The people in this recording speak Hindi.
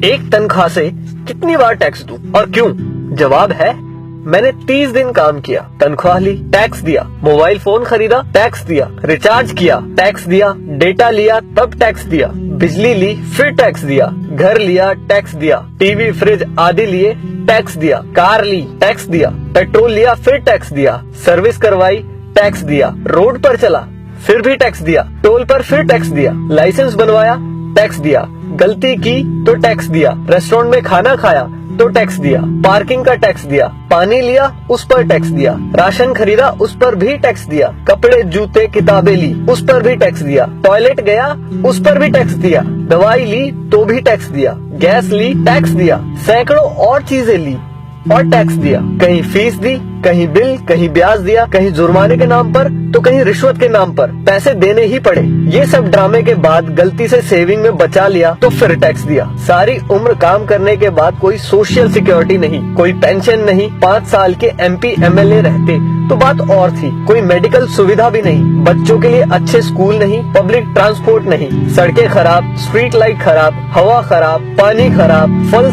एक तनख्वाह से कितनी बार टैक्स दूं और क्यों? जवाब है, मैंने 30 दिन काम किया, तनख्वाह ली, टैक्स दिया, मोबाइल फोन खरीदा, टैक्स दिया, रिचार्ज किया, टैक्स दिया, डेटा लिया, तब टैक्स दिया, बिजली ली, फिर टैक्स दिया, घर लिया, टैक्स दिया, टीवी फ्रिज आदि लिए, टैक्स दिया, कार ली, टैक्स दिया, पेट्रोल लिया, फिर टैक्स दिया, सर्विस करवाई, टैक्स दिया, रोड पर चला, फिर भी टैक्स दिया, टोल पर फिर टैक्स दिया, लाइसेंस बनवाया, टैक्स दिया, गलती की तो टैक्स दिया, रेस्टोरेंट में खाना खाया तो टैक्स दिया, पार्किंग का टैक्स दिया, पानी लिया उस पर टैक्स दिया, राशन खरीदा उस पर भी टैक्स दिया, कपड़े जूते किताबें ली उस पर भी टैक्स दिया, टॉयलेट गया उस पर भी टैक्स दिया, दवाई ली तो भी टैक्स दिया, गैस ली टैक्स दिया, सैकड़ों और चीजें ली और टैक्स दिया, कहीं फीस दी, कहीं बिल, कहीं ब्याज दिया, कहीं जुर्माने के नाम पर तो कहीं रिश्वत के नाम पर पैसे देने ही पड़े। ये सब ड्रामे के बाद गलती से सेविंग में बचा लिया तो फिर टैक्स दिया। सारी उम्र काम करने के बाद कोई सोशल सिक्योरिटी नहीं, कोई पेंशन नहीं, 5 साल के MP MLA रहते तो बात और थी, कोई मेडिकल सुविधा भी नहीं, बच्चों के लिए अच्छे स्कूल नहीं, पब्लिक ट्रांसपोर्ट नहीं, सड़कें खराब, स्ट्रीट लाइट खराब, हवा खराब, पानी खराब, फल